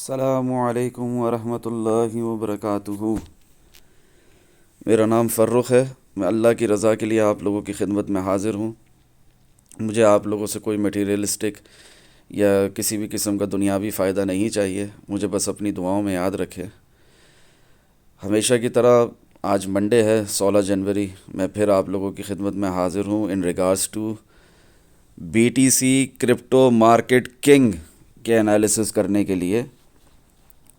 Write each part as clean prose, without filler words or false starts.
अस्सलामुअलैकुम वरहमतुल्लाहि वबरकातुहू। मेरा नाम फ़र्रुख है। मैं अल्लाह की रज़ा के लिए आप लोगों की खिदमत में हाज़िर हूँ। मुझे आप लोगों से कोई मटीरियलिस्टिक या किसी भी किस्म का दुनियावी फ़ायदा नहीं चाहिए। मुझे बस अपनी दुआओं में याद रखें। हमेशा की तरह आज मंडे है 16 जनवरी। मैं फिर आप लोगों की खिदमत में हाज़िर हूँ in regards to BTC crypto market king के एनालिसिस करने के लिए।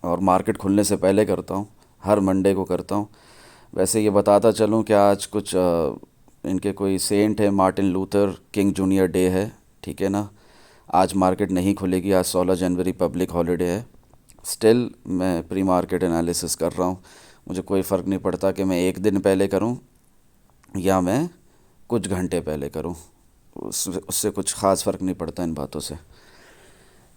और मार्केट खुलने से पहले करता हूँ, हर मंडे को करता हूँ। वैसे ये बताता चलूँ कि आज कुछ इनके कोई सेंट है, Martin Luther king junior day है, ठीक है ना। आज मार्केट नहीं खुलेगी, आज 16 जनवरी पब्लिक हॉलीडे है। स्टिल मैं प्री मार्केट एनालिसिस कर रहा हूँ। मुझे कोई फ़र्क नहीं पड़ता कि मैं एक दिन पहले करूँ या मैं कुछ घंटे पहले करूँ, उससे कुछ ख़ास फ़र्क नहीं पड़ता इन बातों से।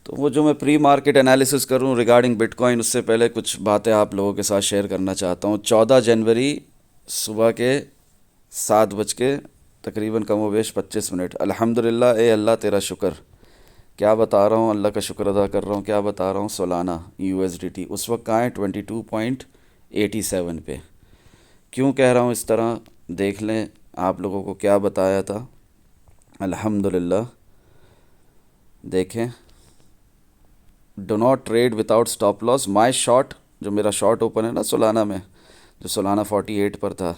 तो वो जो मैं प्री मार्केट एनालिसिस करूं रिगार्डिंग बिटकॉइन, उससे पहले कुछ बातें आप लोगों के साथ शेयर करना चाहता हूं। 14 जनवरी सुबह के 7 बज के तकरीबन कमोवेश 25 मिनट। अल्हम्दुलिल्लाह, ए अल्लाह तेरा शुक्र। क्या बता रहा हूँ, अल्लाह का शुक्र अदा कर रहा हूँ। क्या बता रहा हूँ, सोलाना यूएसडीटी उस वक्त कहाँ है, 22.87 पे। क्यों कह रहा हूँ इस तरह, देख लें आप लोगों को क्या बताया था। अल्हम्दुलिल्लाह, देखें, do not trade without stop loss. My short, जो मेरा शॉर्ट ओपन है ना सोलाना में, जो सोलाना 48 पर था,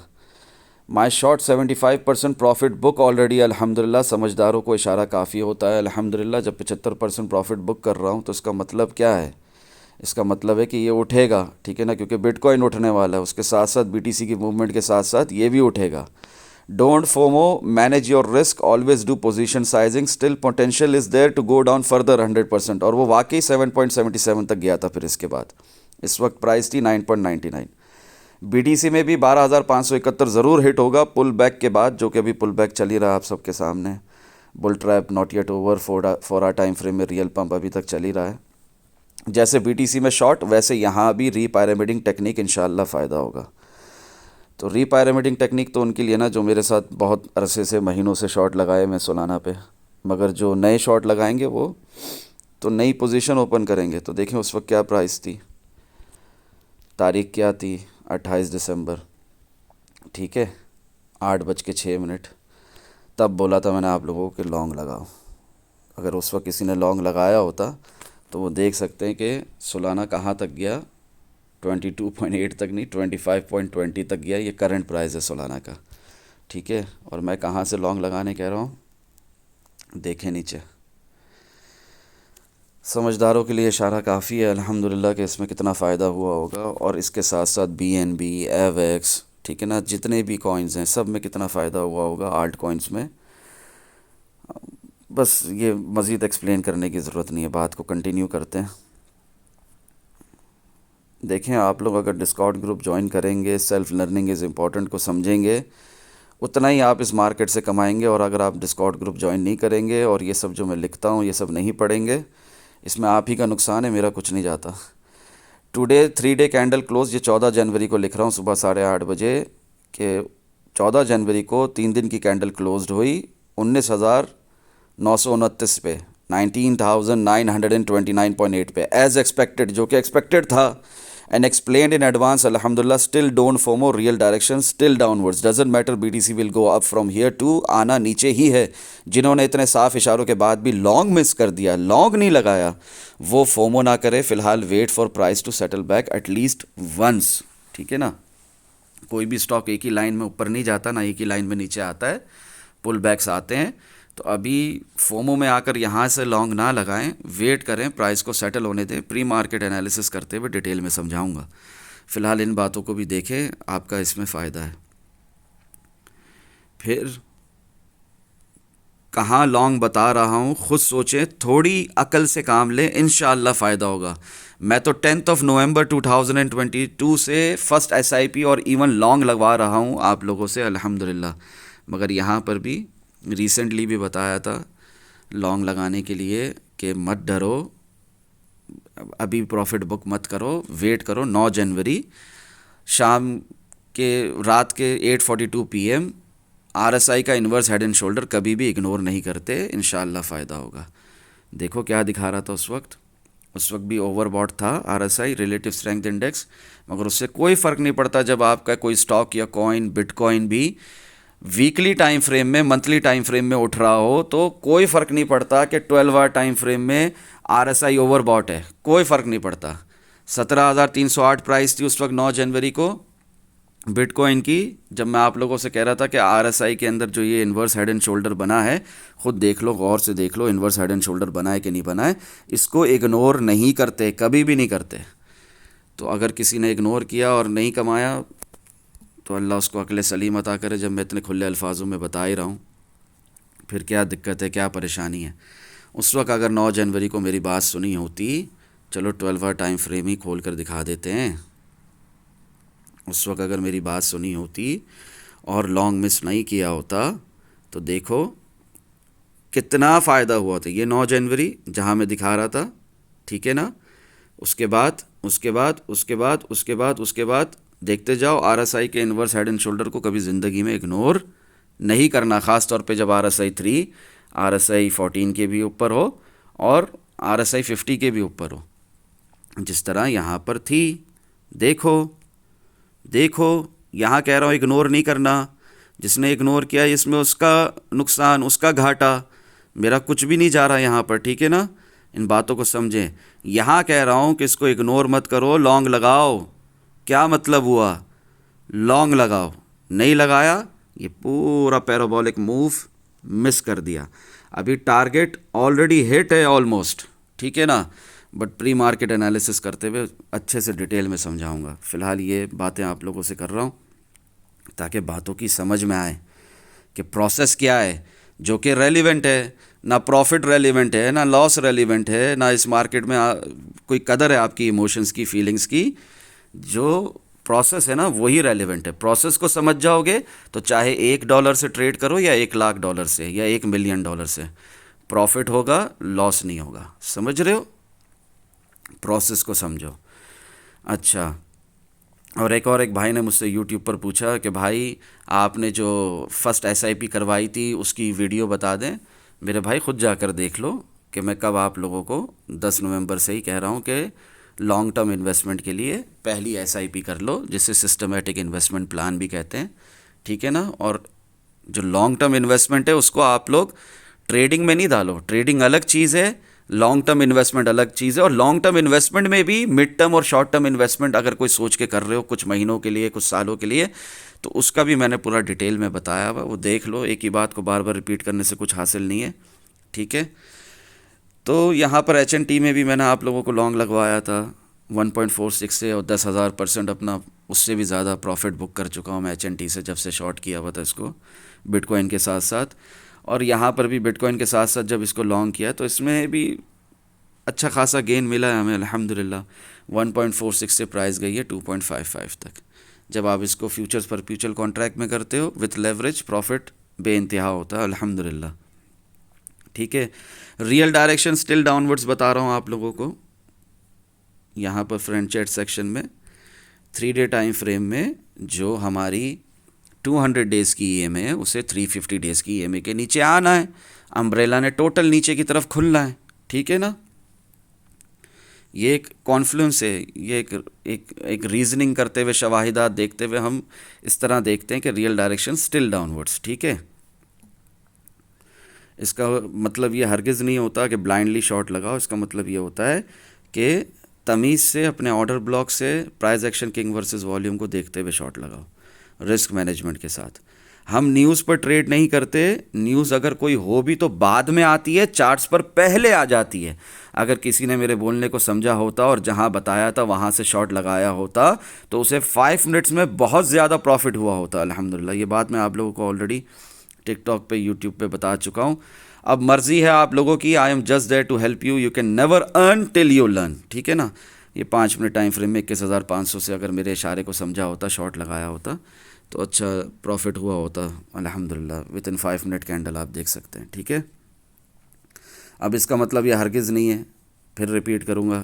माई शॉर्ट 75% प्रॉफिट बुक ऑलरेडी। अल्हम्दुलिल्लाह, समझदारों को इशारा काफ़ी होता है। अल्हम्दुलिल्लाह, जब 75% प्रॉफिट बुक कर रहा हूँ तो इसका मतलब क्या है, इसका मतलब है कि ये उठेगा, ठीक है ना, क्योंकि बिटकॉइन उठने वाला है, उसके साथ साथ बीटीसी की मूवमेंट के साथ साथ ये भी उठेगा। Don't FOMO, manage your risk, always do position sizing, still potential is there to go down further 100%। और वो वाकई 7.77 तक गया था। फिर इसके बाद इस वक्त प्राइस थी 9.99। बीटीसी में भी 12,571 ज़रूर हिट होगा पुल बैक के बाद, जो कि अभी पुल बैक चल ही रहा है आप सबके सामने। Bull trap not yet over, 4 time frame में रियल पंप अभी तक चल ही रहा है। जैसे बीटीसी में शॉर्ट, वैसे यहाँ भी रीपायरामिडिंग टेक्निक इंशाल्लाह फ़ायदा होगा। तो रीपायरामिडिंग टेक्निक तो उनके लिए ना जो मेरे साथ बहुत अरसे से, महीनों से शॉर्ट लगाए मैं सोलाना पे, मगर जो नए शॉर्ट लगाएंगे वो तो नई पोजीशन ओपन करेंगे। तो देखें उस वक्त क्या प्राइस थी, तारीख क्या थी, 28 दिसंबर, ठीक है, 8:06। तब बोला था मैंने आप लोगों को कि लॉन्ग लगाओ। अगर उस वक्त किसी ने लॉन्ग लगाया होता तो वो देख सकते हैं कि सोलाना कहाँ तक गया, 22.8 तक नहीं, 25.20 तक गया। ये करंट प्राइस है सोलाना का, ठीक है। और मैं कहाँ से लॉन्ग लगाने कह रहा हूँ, देखें नीचे। समझदारों के लिए इशारा काफ़ी है अल्हम्दुलिल्लाह कि इसमें कितना फ़ायदा हुआ होगा। और इसके साथ साथ बीएनबी, एवेक्स, ठीक है ना, जितने भी कॉइन्स हैं सब में कितना फ़ायदा हुआ होगा, आल्ट कॉइन्स में। बस ये मज़ीद एक्सप्लेन करने की ज़रूरत नहीं है, बात को कंटिन्यू करते हैं। देखें, आप लोग अगर डिस्कॉर्ड ग्रुप ज्वाइन करेंगे, सेल्फ़ लर्निंग इज़ इम्पॉर्टेंट को समझेंगे, उतना ही आप इस मार्केट से कमाएंगे। और अगर आप डिस्कॉर्ड ग्रुप ज्वाइन नहीं करेंगे और ये सब जो मैं लिखता हूँ ये सब नहीं पढ़ेंगे, इसमें आप ही का नुकसान है, मेरा कुछ नहीं जाता। टुडे 3 डे कैंडल क्लोज, ये 14 जनवरी को लिख रहा हूँ सुबह 8:30 बजे के। 14 जनवरी को 3 दिन की कैंडल क्लोज्ड हुई 19,929 पे, 19,929.8 पे, एज एक्सपेक्टेड, जो कि एक्सपेक्टेड था एंड एक्सप्लेन्ड इन एडवांस। अल्हम्दुलिल्लाह, still don't FOMO, real direction still downwards, doesn't matter, BTC will go up from here to, आना नीचे ही है। जिन्होंने इतने साफ इशारों के बाद भी लॉन्ग मिस कर दिया, लॉन्ग नहीं लगाया, वो फोमो ना करे। फ़िलहाल wait for price to settle back at least once, ठीक है ना। कोई भी स्टॉक एक ही लाइन में ऊपर नहीं जाता, ना एक ही लाइन में नीचे आता है, पुल बैक्स आते हैं। तो अभी फोमो में आकर यहाँ से लॉन्ग ना लगाएं, वेट करें, प्राइस को सेटल होने दें। प्री मार्केट एनालिसिस करते हुए डिटेल में समझाऊंगा। फ़िलहाल इन बातों को भी देखें, आपका इसमें फ़ायदा है। फिर कहाँ लॉन्ग बता रहा हूँ, खुद सोचें, थोड़ी अकल से काम लें, इंशाअल्लाह फ़ायदा होगा। मैं तो 10 नवंबर 2022 से फर्स्ट एसआईपी और इवन लॉन्ग लगवा रहा हूँ आप लोगों से अल्हम्दुलिल्लाह। मगर यहाँ पर भी रिसेंटली भी बताया था लॉन्ग लगाने के लिए कि मत डरो, अभी प्रॉफिट बुक मत करो, वेट करो। 9 जनवरी शाम के, रात के 8:42 PM आरएसआई का इन्वर्स हेड एंड शोल्डर कभी भी इग्नोर नहीं करते, इंशाअल्लाह फ़ायदा होगा। देखो क्या दिखा रहा था उस वक्त, उस वक्त भी ओवरबॉट था RSI, रिलेटिव स्ट्रेंथ इंडेक्स, मगर उससे कोई फ़र्क नहीं पड़ता जब आपका कोई स्टॉक या कॉइन, बिटकॉइन भी वीकली टाइम फ्रेम में, मंथली टाइम फ्रेम में उठ रहा हो, तो कोई फ़र्क नहीं पड़ता कि 12 आवर टाइम फ्रेम में RSI ओवरबॉट है, कोई फ़र्क नहीं पड़ता। 17,308 प्राइस थी उस वक्त 9 जनवरी को बिटकॉइन की, जब मैं आप लोगों से कह रहा था कि RSI के अंदर जो ये इन्वर्स हेड एंड शोल्डर बना है, खुद देख लो, गौर से देख लो इन्वर्स हेड एंड शोल्डर बना है कि नहीं बना है। इसको इग्नोर नहीं करते, कभी भी नहीं करते। तो अगर किसी ने इग्नोर किया और नहीं कमाया तो अल्लाह उसको अक्ल सलीम अता करे। जब मैं इतने खुले अल्फाजों में बता ही रहा हूँ, फिर क्या दिक्कत है, क्या परेशानी है। उस वक्त अगर 9 जनवरी को मेरी बात सुनी होती, चलो 12 आवर टाइम फ्रेम ही खोल कर दिखा देते हैं, उस वक्त अगर मेरी बात सुनी होती और लॉन्ग मिस नहीं किया होता, तो देखो कितना फ़ायदा हुआ था। ये 9 जनवरी जहाँ मैं दिखा रहा था, ठीक है ना। उसके बाद उसके बाद उसके बाद उसके बाद उसके बाद देखते जाओ, RSI के इन्वर्स हेड एंड शोल्डर को कभी ज़िंदगी में इग्नोर नहीं करना, ख़ास तौर पे जब RSI 3, RSI 14 के भी ऊपर हो और RSI 50 के भी ऊपर हो, जिस तरह यहाँ पर थी। देखो देखो, यहाँ कह रहा हूँ इग्नोर नहीं करना। जिसने इग्नोर किया इसमें उसका नुकसान, उसका घाटा, मेरा कुछ भी नहीं जा रहा यहाँ पर, ठीक है ना। इन बातों को समझें। यहाँ कह रहा हूँ कि इसको इग्नोर मत करो, लॉन्ग लगाओ। क्या मतलब हुआ, लॉन्ग लगाओ, नहीं लगाया, ये पूरा पैराबोलिक मूव मिस कर दिया। अभी टारगेट ऑलरेडी हिट है ऑलमोस्ट, ठीक है ना, बट प्री मार्केट एनालिसिस करते हुए अच्छे से डिटेल में समझाऊंगा। फ़िलहाल ये बातें आप लोगों से कर रहा हूँ ताकि बातों की समझ में आए कि प्रोसेस क्या है, जो कि रेलिवेंट है। ना प्रॉफिट रेलिवेंट है, ना लॉस रेलिवेंट है, ना इस मार्केट में कोई कदर है आपकी इमोशंस की, फीलिंग्स की। जो प्रोसेस है ना वही रेलिवेंट है। प्रोसेस को समझ जाओगे तो चाहे $1 से ट्रेड करो या $1,00,000 से या $1,000,000 से, प्रॉफिट होगा, लॉस नहीं होगा। समझ रहे हो, प्रोसेस को समझो। अच्छा, और एक भाई ने मुझसे यूट्यूब पर पूछा कि भाई आपने जो फर्स्ट SIP करवाई थी उसकी वीडियो बता दें। मेरे भाई खुद जाकर देख लो कि मैं कब आप लोगों को 10 नवंबर से ही कह रहा हूँ कि लॉन्ग टर्म इन्वेस्टमेंट के लिए पहली SIP कर लो, जिसे सिस्टमेटिक इन्वेस्टमेंट प्लान भी कहते हैं, ठीक है ना। और जो लॉन्ग टर्म इन्वेस्टमेंट है उसको आप लोग ट्रेडिंग में नहीं डालो, ट्रेडिंग अलग चीज़ है, लॉन्ग टर्म इन्वेस्टमेंट अलग चीज़ है। और लॉन्ग टर्म इन्वेस्टमेंट में भी मिड टर्म और शॉर्ट टर्म इन्वेस्टमेंट अगर कोई सोच के कर रहे हो कुछ महीनों के लिए, कुछ सालों के लिए, तो उसका भी मैंने पूरा डिटेल में बताया हुआ, वो देख लो। एक ही बात को बार बार रिपीट करने से कुछ हासिल नहीं है, ठीक है। तो यहाँ पर HNT में भी मैंने आप लोगों को लॉन्ग लगवाया था 1.46 से, और 10,000% अपना उससे भी ज़्यादा प्रॉफिट बुक कर चुका हूँ मैं HNT से, जब से शॉर्ट किया हुआ था इसको बिटकॉइन के साथ साथ। और यहाँ पर भी बिटकॉइन के साथ साथ जब इसको लॉन्ग किया तो इसमें भी अच्छा खासा गेन मिला है हमें अल्हम्दुलिल्लाह। 1.46 से प्राइस गई है 2.55 तक। जब आप इसको फ्यूचर्स पर फ्यूचर कॉन्ट्रैक्ट में करते हो विथ लेवरेज, प्रॉफिट बेइंतहा होता है अल्हम्दुलिल्लाह, ठीक है। रियल डायरेक्शन स्टिल डाउनवर्ड्स बता रहा हूँ आप लोगों को। यहाँ पर फ्रंट चैट सेक्शन में 3 डे टाइम फ्रेम में जो हमारी 200 डेज़ की EMA है उसे 350 डेज़ की EMA के नीचे आना है। अम्ब्रेला ने टोटल नीचे की तरफ खुलना है, ठीक है ना। ये एक कॉन्फ्लुएंस है, ये एक रीजनिंग करते हुए, शवाहिदात देखते हुए हम इस तरह देखते हैं कि रियल डायरेक्शन स्टिल डाउनवर्ड्स, ठीक है। इसका मतलब ये हरगिज़ नहीं होता कि ब्लाइंडली शॉर्ट लगाओ। इसका मतलब ये होता है कि तमीज़ से अपने ऑर्डर ब्लॉक से price action king versus volume को देखते हुए शॉर्ट लगाओ, रिस्क मैनेजमेंट के साथ। हम न्यूज़ पर ट्रेड नहीं करते। न्यूज़ अगर कोई हो भी तो बाद में आती है, चार्ट्स पर पहले आ जाती है। अगर किसी ने मेरे बोलने को समझा होता और जहां बताया था वहां से शॉर्ट लगाया होता तो उसे 5 मिनट्स में बहुत ज़्यादा प्रॉफिट हुआ होता अल्हम्दुलिल्लाह। ये बात मैं आप लोगों को ऑलरेडी टिकटॉक पे, यूट्यूब पे बता चुका हूँ। अब मर्ज़ी है आप लोगों की, I am just there to help you, you can never earn till you learn, ठीक है ना। ये 5 मिनट टाइम फ्रेम में 21,500 से अगर मेरे इशारे को समझा होता, शॉर्ट लगाया होता तो अच्छा प्रॉफिट हुआ होता अल्हम्दुलिल्लाह। विद इन 5 मिनट कैंडल आप देख सकते हैं, ठीक है। अब इसका मतलब ये हरगिज़ नहीं है, फिर रिपीट करूँगा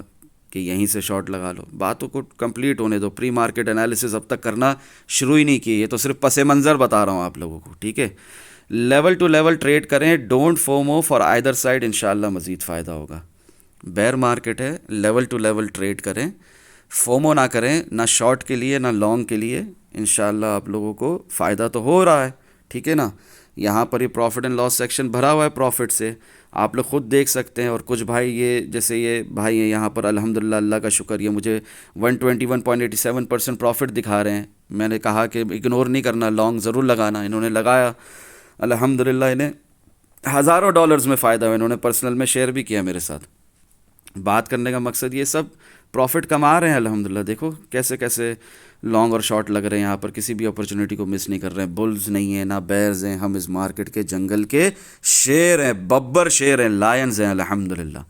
कि यहीं से शॉर्ट लगा लो। बातों को कंप्लीट होने दो। प्री मार्केट एनालिसिस अब तक करना शुरू ही नहीं की, ये तो सिर्फ पसे मंज़र बता रहा हूँ आप लोगों को, ठीक है। लेवल टू लेवल ट्रेड करें, don't FOMO for either side, इंशाल्लाह मज़ीद फ़ायदा होगा। बेयर मार्केट है, लेवल टू लेवल ट्रेड करें, फोमो ना करें, ना शॉर्ट के लिए ना लॉन्ग के लिए। इंशाल्लाह आप लोगों को फ़ायदा तो हो रहा है, ठीक है ना। यहाँ पर ये प्रॉफिट एंड लॉस सेक्शन भरा हुआ है प्रॉफिट से, आप लोग खुद देख सकते हैं। और कुछ भाई ये जैसे ये भाई हैं यहाँ पर, अल्हम्दुलिल्लाह अल्लाह का शुक्र, ये मुझे 121.87% प्रॉफिट दिखा रहे हैं। मैंने कहा कि इग्नोर नहीं करना, लॉन्ग ज़रूर लगाना, इन्होंने लगाया अल्हम्दुलिल्लाह, इन्हें हज़ारों डॉलर्स में फ़ायदा हुआ। इन्होंने पर्सनल में शेयर भी किया मेरे साथ। बात करने का मकसद ये सब प्रॉफिट कमा रहे हैं अल्हम्दुलिल्लाह। देखो कैसे कैसे लॉन्ग और शॉर्ट लग रहे हैं यहाँ पर, किसी भी अपॉर्चुनिटी को मिस नहीं कर रहे हैं। बुल्स नहीं है ना बेयर्स हैं, हम इस मार्केट के जंगल के शेर हैं, बब्बर शेर हैं, लायंस हैं अल्हम्दुलिल्लाह।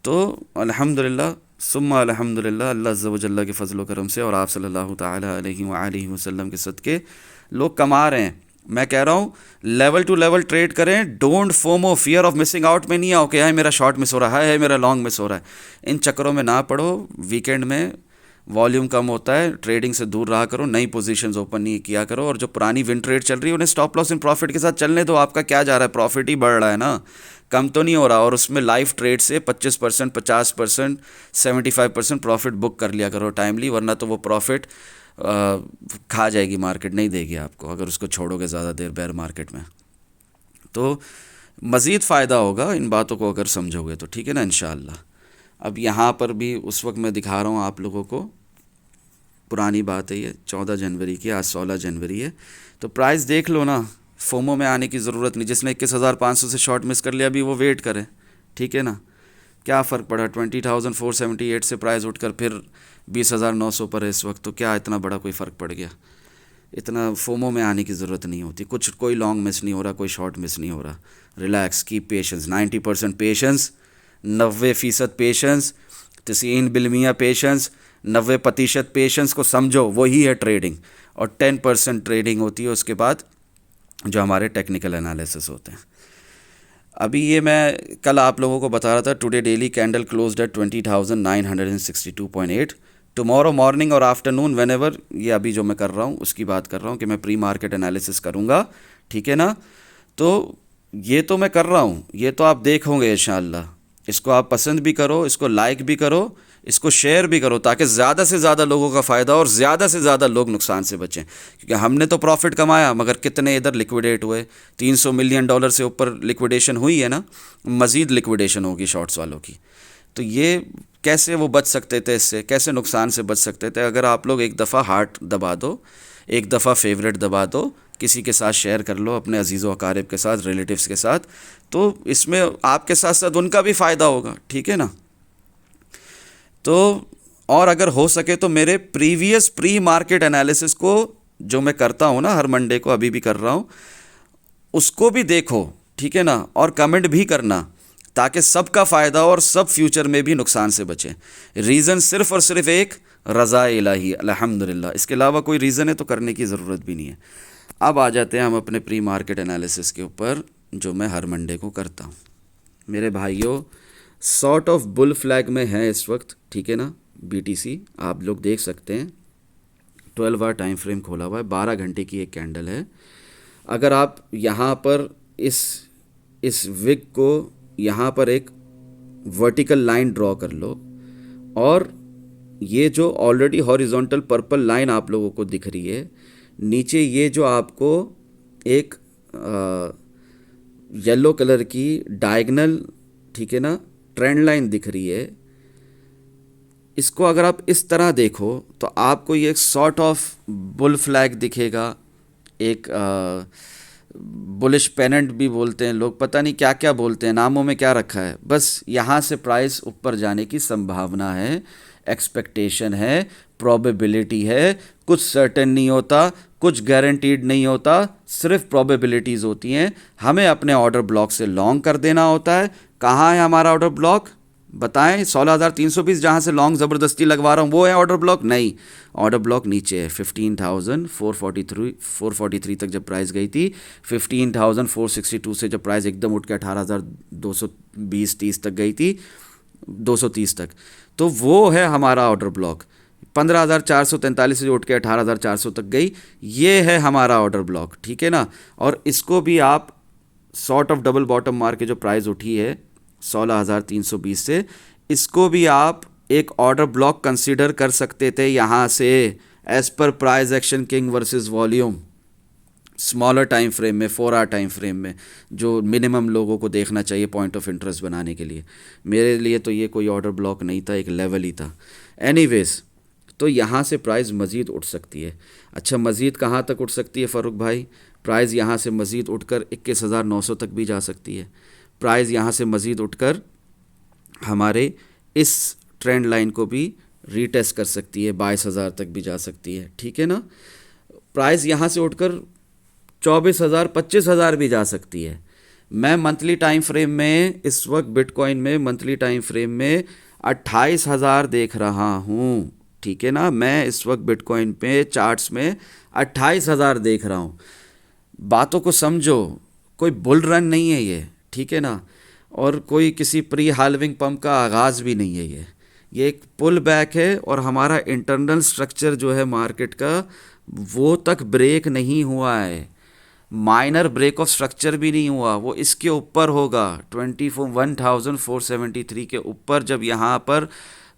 तो अल्हम्दुलिल्लाह सुम्मा अल्हम्दुलिल्लाह, अल्लाह अज़्ज़ व जल्ला के फ़ज़ल व करम से और आप सल्लल्लाहु ताला अलैहि व आलिहि वसल्लम के सदक़े लोग कमा रहे हैं। मैं कह रहा हूँ लेवल टू लेवल ट्रेड करें, don't FOMO, fear of missing out में नहीं आओ कि है मेरा शॉर्ट मिस हो रहा है मेरा लॉन्ग मिस हो रहा है। इन चक्करों में ना पड़ो। वीकेंड में वॉल्यूम कम होता है, ट्रेडिंग से दूर रहा करो, नई पोजीशंस ओपन नहीं किया करो। और जो पुरानी विन ट्रेड चल रही है उन्हें स्टॉप लॉस इन प्रॉफिट के साथ चलने दो। आपका क्या जा रहा है, प्रॉफिट ही बढ़ रहा है ना, कम तो नहीं हो रहा। और उसमें लाइव ट्रेड से 25%, 50%, 75% प्रॉफिट बुक कर लिया करो टाइमली, वरना तो वो प्रॉफिट खा जाएगी मार्केट, नहीं देगी आपको अगर उसको छोड़ोगे ज़्यादा देर बेयर मार्केट में। तो मज़ीद फ़ायदा होगा इन बातों को अगर समझोगे तो, ठीक है ना इंशाअल्लाह। अब यहाँ पर भी उस वक्त मैं दिखा रहा हूँ आप लोगों को, पुरानी बात है ये, 14 जनवरी की, आज 16 जनवरी है। तो प्राइस देख लो ना, फोमो में आने की ज़रूरत नहीं। जिसने 21,500 से शॉर्ट मिस कर लिया अभी वो वेट करे, ठीक है ना। क्या फ़र्क पड़ा, 20,478 से प्राइस उठकर फिर 20,900 पर है इस वक्त, तो क्या इतना बड़ा कोई फ़र्क पड़ गया। इतना फोमो में आने की ज़रूरत नहीं होती। कुछ कोई लॉन्ग मिस नहीं हो रहा, कोई शॉर्ट मिस नहीं हो रहा। Relax, keep patience, 90% patience, 90% patience, 90% patience, 90% patience को समझो, वही है ट्रेडिंग। और 10% ट्रेडिंग होती है उसके बाद, जो हमारे टेक्निकल एनालिसिस होते हैं। अभी ये मैं कल आप लोगों को बता रहा था, today daily candle closed eight 20,962.8। Tomorrow morning और आफ्टरनून व्हेनेवर, ये अभी जो मैं कर रहा हूँ उसकी बात कर रहा हूँ कि मैं प्री मार्केट एनालिसिस करूँगा, ठीक है ना। तो ये तो मैं कर रहा हूँ, ये तो आप देखोगे इंशाअल्लाह। इसको आप पसंद भी करो, इसको लाइक भी करो, इसको शेयर भी करो, ताकि ज़्यादा से ज़्यादा लोगों का फ़ायदा और ज़्यादा से ज़्यादा लोग नुकसान से बचें। क्योंकि हमने तो प्रॉफिट कमाया, मगर कितने इधर लिक्विडेट हुए, $300 मिलियन से ऊपर लिक्विडेशन हुई है ना, मज़ीद लिक्विडेशन होगी शॉर्ट्स वालों की। तो ये कैसे वो बच सकते थे, इससे कैसे नुकसान से बच सकते थे। अगर आप लोग एक दफ़ा हार्ट दबा दो, एक दफ़ा फेवरेट दबा दो, किसी के साथ शेयर कर लो, अपने अजीज़ व अकारिब के साथ, रिलेटिव्स के साथ, तो इसमें आपके साथ साथ उनका भी फ़ायदा होगा, ठीक है ना। तो और अगर हो सके तो मेरे प्रीवियस प्री मार्केट एनालिसिस को जो मैं करता हूँ ना हर मंडे को, अभी भी कर रहा हूँ, उसको भी देखो, ठीक है ना। और कमेंट भी करना, ताकि सबका फ़ायदा और सब फ्यूचर में भी नुकसान से बचें। रीज़न सिर्फ़ और सिर्फ एक, रज़ा इलाही, अल्हम्दुलिल्लाह। इसके अलावा कोई रीज़न है तो करने की ज़रूरत भी नहीं है। अब आ जाते हैं हम अपने प्री मार्केट एनालिसिस के ऊपर, जो मैं हर मंडे को करता हूँ। मेरे भाइयों, सॉर्ट ऑफ बुल फ्लैग में है इस वक्त, ठीक है ना। BTC आप लोग देख सकते हैं, 12 आवर टाइम फ्रेम खोला हुआ है, 12 घंटे की एक कैंडल है। अगर आप यहाँ पर इस विक को यहाँ पर एक वर्टिकल लाइन ड्रॉ कर लो, और ये जो ऑलरेडी हॉरिजॉन्टल पर्पल लाइन आप लोगों को दिख रही है, नीचे ये जो आपको एक येलो कलर की डायगनल, ठीक है ना, ट्रेंड लाइन दिख रही है, इसको अगर आप इस तरह देखो तो आपको ये एक सॉर्ट ऑफ बुल फ्लैग दिखेगा। एक बुलिश पेनेंट भी बोलते हैं लोग, पता नहीं क्या क्या बोलते हैं, नामों में क्या रखा है। बस यहाँ से प्राइस ऊपर जाने की संभावना है, एक्सपेक्टेशन है, प्रोबेबिलिटी है। कुछ सर्टेन नहीं होता, कुछ गारंटीड नहीं होता, सिर्फ प्रोबेबिलिटीज़ होती हैं। हमें अपने ऑर्डर ब्लॉक से लॉन्ग कर देना होता है। कहाँ है हमारा ऑर्डर ब्लॉक, बताएं। 16,320 जहाँ से लॉन्ग ज़बरदस्ती लगवा रहा हूँ वो है ऑर्डर ब्लॉक? नहीं, ऑर्डर ब्लॉक नीचे है। 15,443 तक जब प्राइस गई थी, 15,462 से जब प्राइस एकदम उठ के 18,220-30 तक गई थी, 230 तक, तो वो है हमारा ऑर्डर ब्लॉक। 15,443 से उठ के 18,400 तक गई, ये है हमारा ऑर्डर ब्लॉक, ठीक है ना। और इसको भी आप सॉर्ट ऑफ डबल बॉटम मार के जो प्राइस उठी है 16,320 से, इसको भी आप एक ऑर्डर ब्लॉक कंसीडर कर सकते थे यहाँ से, एज पर price action king versus volume, smaller time frame में, 4 आवर टाइम फ्रेम में, जो मिनिमम लोगों को देखना चाहिए पॉइंट ऑफ इंटरेस्ट बनाने के लिए। मेरे लिए तो ये कोई ऑर्डर ब्लॉक नहीं था, एक लेवल ही था। एनीवेज, तो यहाँ से प्राइस मज़ीद उठ सकती है। अच्छा, मज़ीद कहाँ तक उठ सकती है फ़ारूक भाई? प्राइस यहाँ से मज़ीद उठकर 21,900 तक भी जा सकती है। प्राइस यहाँ से मज़ीद उठकर हमारे इस ट्रेंड लाइन को भी रीटेस्ट कर सकती है, 22,000 तक भी जा सकती है, ठीक है ना। प्राइस यहाँ से उठकर 24,000 25,000 भी जा सकती है। मैं मंथली टाइम फ्रेम में इस वक्त बिटकॉइन में मंथली टाइम फ्रेम में 28,000 देख रहा हूँ, ठीक है ना। मैं इस वक्त बिटकॉइन पे चार्ट्स में 28,000 देख रहा हूँ। बातों को समझो, कोई बुल रन नहीं है ये, ठीक है ना, और कोई किसी प्री हाल्विंग पंप का आगाज़ भी नहीं है ये एक पुल बैक है। और हमारा इंटरनल स्ट्रक्चर जो है मार्केट का, वो तक ब्रेक नहीं हुआ है, माइनर ब्रेक ऑफ स्ट्रक्चर भी नहीं हुआ, वो इसके ऊपर होगा 21,473 के ऊपर। जब यहाँ पर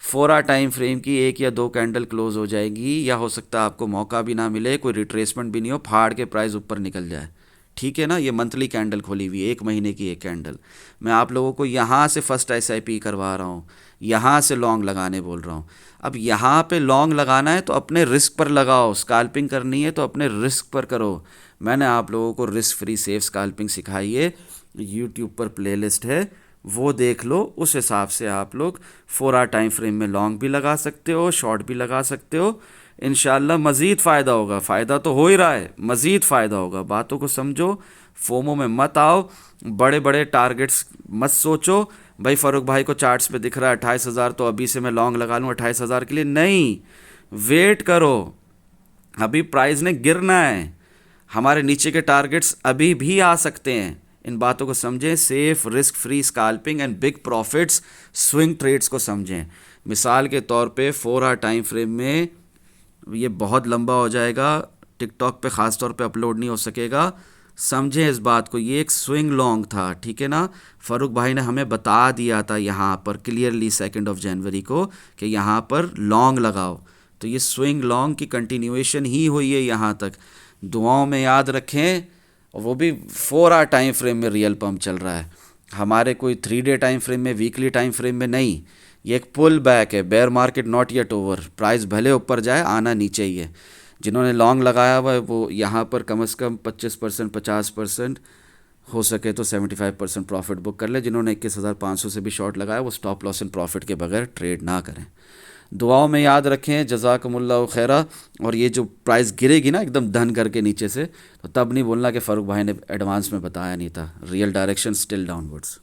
4 आवर टाइम फ्रेम की 1 या 2 कैंडल क्लोज हो जाएगी, या हो सकता है आपको मौका भी ना मिले, कोई रिट्रेसमेंट भी नहीं हो, फाड़ के प्राइस ऊपर निकल जाए, ठीक है ना। ये मंथली कैंडल खोली हुई है, 1 महीने की एक कैंडल। मैं आप लोगों को यहाँ से फर्स्ट SIP करवा रहा हूँ, यहाँ से लॉन्ग लगाने बोल रहा हूँ। अब यहाँ पे लॉन्ग लगाना है तो अपने रिस्क पर लगाओ, स्कैल्पिंग करनी है तो अपने रिस्क पर करो। मैंने आप लोगों को रिस्क फ्री सेफ स्कैल्पिंग सिखाई है, यूट्यूब पर प्लेलिस्ट है, वो देख लो। उस हिसाब से आप लोग 4 आवर टाइम फ्रेम में लॉन्ग भी लगा सकते हो, शॉर्ट भी लगा सकते हो। इंशाल्लाह मज़ीद फ़ायदा होगा, फ़ायदा तो हो ही रहा है, मज़ीद फ़ायदा होगा। बातों को समझो, फोमो में मत आओ, बड़े बड़े टारगेट्स मत सोचो। भाई फ़ारूक भाई को चार्ट्स पे दिख रहा है 28,000, तो अभी से मैं लॉन्ग लगा लूँ 28,000 के लिए, नहीं, वेट करो, अभी प्राइस ने गिरना है, हमारे नीचे के टारगेट्स अभी भी आ सकते हैं। इन बातों को समझें, safe risk free scalping and big profits swing trades को समझें। मिसाल के तौर पे 4 आवर टाइम फ्रेम में ये बहुत लंबा हो जाएगा, टिकटॉक पे ख़ास तौर पे अपलोड नहीं हो सकेगा, समझें इस बात को। ये एक स्विंग लॉन्ग था, ठीक है ना। फ़ारूक भाई ने हमें बता दिया था यहाँ पर क्लियरली 2 जनवरी को कि यहाँ पर लॉन्ग लगाओ, तो ये स्विंग लॉन्ग की कंटिन्यूएशन ही हुई है यहाँ तक। दुआओं में याद रखें, और वो भी 4 आवर टाइम फ्रेम में रियल पम्प चल रहा है, हमारे कोई 3 डे टाइम फ्रेम में, वीकली टाइम फ्रेम में नहीं। ये एक पुल बैक है, bear market not yet over. Price भले ऊपर जाए, आना नीचे ही है। जिन्होंने लॉन्ग लगाया हुआ है वो यहाँ पर कम से कम 25% 50%, हो सके तो 75% प्रॉफिट बुक कर ले। जिन्होंने 21,500 से भी शॉर्ट लगाया, वो स्टॉप लॉस एंड प्रॉफिट के बगैर ट्रेड ना करें। दुआओं में याद रखें, जज़ाकुमुल्लाह खैरा। और ये जो प्राइस गिरेगी ना एकदम धन करके नीचे से, तो तब नहीं बोलना कि फ़ारूक भाई ने एडवांस में बताया नहीं था, रियल डायरेक्शन स्टिल डाउनवर्ड्स।